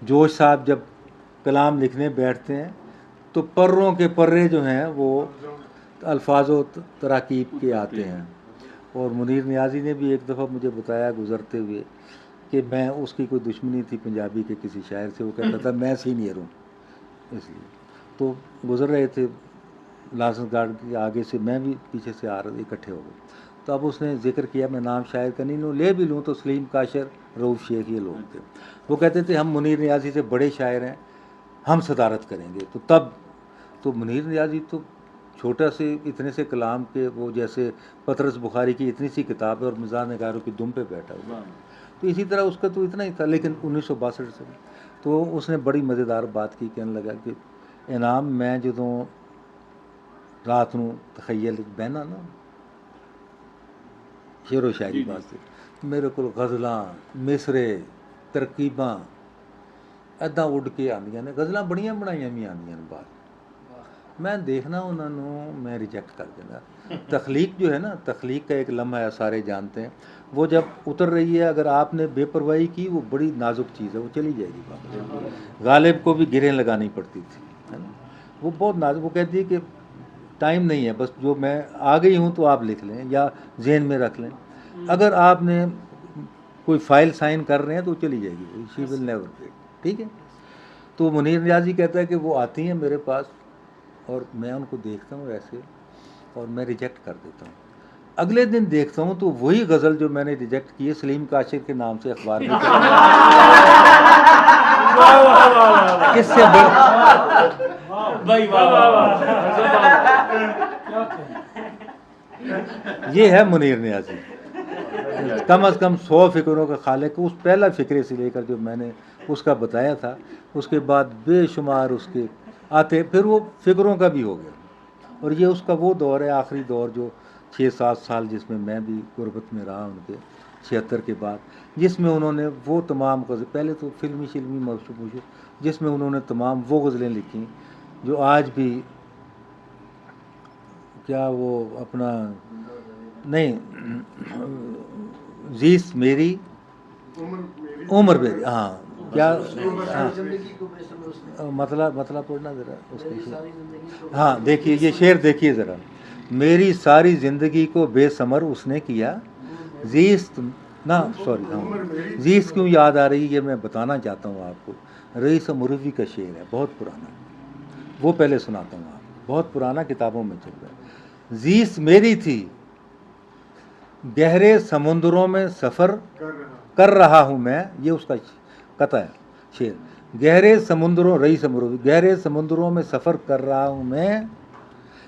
जोश साहब जब कलाम लिखने बैठते हैं तो पर्रों के पर्रे जो हैं वो अल्फाजो तराकीब के आते हैं। और मुनीर नियाज़ी ने भी एक दफ़ा मुझे बताया गुज़रते हुए कि मैं उसकी कोई दुश्मनी थी पंजाबी के किसी शायर से, वो कहता था मैं सीनियर हूँ इसलिए। तो गुज़र रहे थे लासन गार्ड के आगे से, मैं भी पीछे से आ रहे, इकट्ठे हो गए। तो अब उसने जिक्र किया, मैं नाम शायर का नहीं लूँ, ले भी लूँ तो सलीम काशर, रऊफ़ शेख ये लोग थे। वो कहते थे हम मुनीर नियाज़ी से बड़े शायर हैं, हम सदारत करेंगे। तो तब तो मुनीर नियाज़ी तो छोटा से इतने से कलाम के, वो जैसे पतरस बुखारी की इतनी सी किताब है और मिज़ाज नगारों की दुम पे बैठा हुआ। तो इसी तरह उसका तो इतना ही था। लेकिन 1962 से तो उसने बड़ी मज़ेदार बात की, कहने लगा कि इनाम मैं जो रात नूं तखय्यल बहना ना शेरो शायरी वास्ते, मेरे को गज़लां मिसरे तरकीबां इदां उड़ के आंदियां ने, गज़लां बड़ियां बनाइयां भी आंदियां ने बाहर, मैं देखना उन्होंने, मैं रिजेक्ट कर देना। तख्लीक जो है ना, तख्लीक का एक लम्हा है, सारे जानते हैं, वो जब उतर रही है अगर आपने बेपरवाही की, वो बड़ी नाजुक चीज़ है, वो चली जाएगी वापस। गालिब को भी गिरें लगानी पड़ती थी, है ना, वो बहुत नाजुक। वो कहती है कि टाइम नहीं है, बस जो मैं आ गई हूँ तो आप लिख लें या जेहन में रख लें। अगर आपने कोई फाइल साइन कर रहे हैं तो चली जाएगी, शी विल नेवर गेट। ठीक है। तो मुनीर नियाज़ी कहता है कि वो आती हैं मेरे पास और मैं उनको देखता हूँ ऐसे और मैं रिजेक्ट कर देता हूँ। अगले दिन देखता हूँ तो वही गज़ल जो मैंने रिजेक्ट की है सलीम काशिर के नाम से अखबार में इससे ये है मुनीर नियाज़ी। कम अज़ कम 100 फ़िक्रों का खालिक। उस पहला फ़िक्रे से लेकर जो मैंने उसका बताया था, उसके बाद बेशुमार उसके आते, फिर वो फ़िक्रों का भी हो गया। और ये उसका वो दौर है, आखिरी दौर जो 6-7 साल जिसमें मैं भी गुरबत में रहा उनके, 76 के बाद, जिसमें उन्होंने वो तमाम गज़ल, पहले तो फिल्मी मशहूर, जिसमें उन्होंने तमाम वो गज़लें लिखी जो आज भी, क्या वो अपना नहीं, जीस मेरी उम्र मेरी, हाँ क्या, हाँ मतलब पढ़ना ज़रा उसके। हाँ देखिए ये शेर देखिए ज़रा, मेरी सारी ज़िंदगी को बेसमर उसने किया, जीस ना सॉरी, हाँ जीस क्यों याद आ रही है, मैं बताना चाहता हूँ आपको। रईस मुरवी का शेर है, बहुत पुराना, वो पहले सुनाता हूँ आपको, बहुत पुराना, किताबों में चल रहा है। जीस मेरी थी, गहरे समुद्रों में सफ़र कर रहा हूँ मैं, ये उसका कथा है शेर। गहरे समुद्रों, रही समुद्रों, गहरे समुद्रों में सफ़र कर रहा हूँ मैं,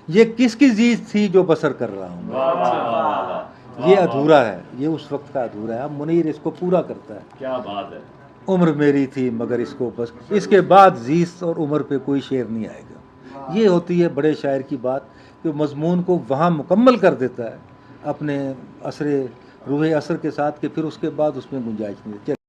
ये किसकी जीत थी जो बसर कर रहा हूँ। ये अधूरा है, ये उस वक्त का अधूरा है। अब मुनीर इसको पूरा करता है, क्या बात है। उम्र मेरी थी मगर इसको बस, इसके बाद जीस और उम्र पे कोई शेर नहीं आएगा। ये होती है बड़े शायर की बात कि मज़मून को वहाँ मुकम्मल कर देता है अपने असरे रूहे असर के साथ, कि फिर उसके बाद उसमें गुंजाइश नहीं।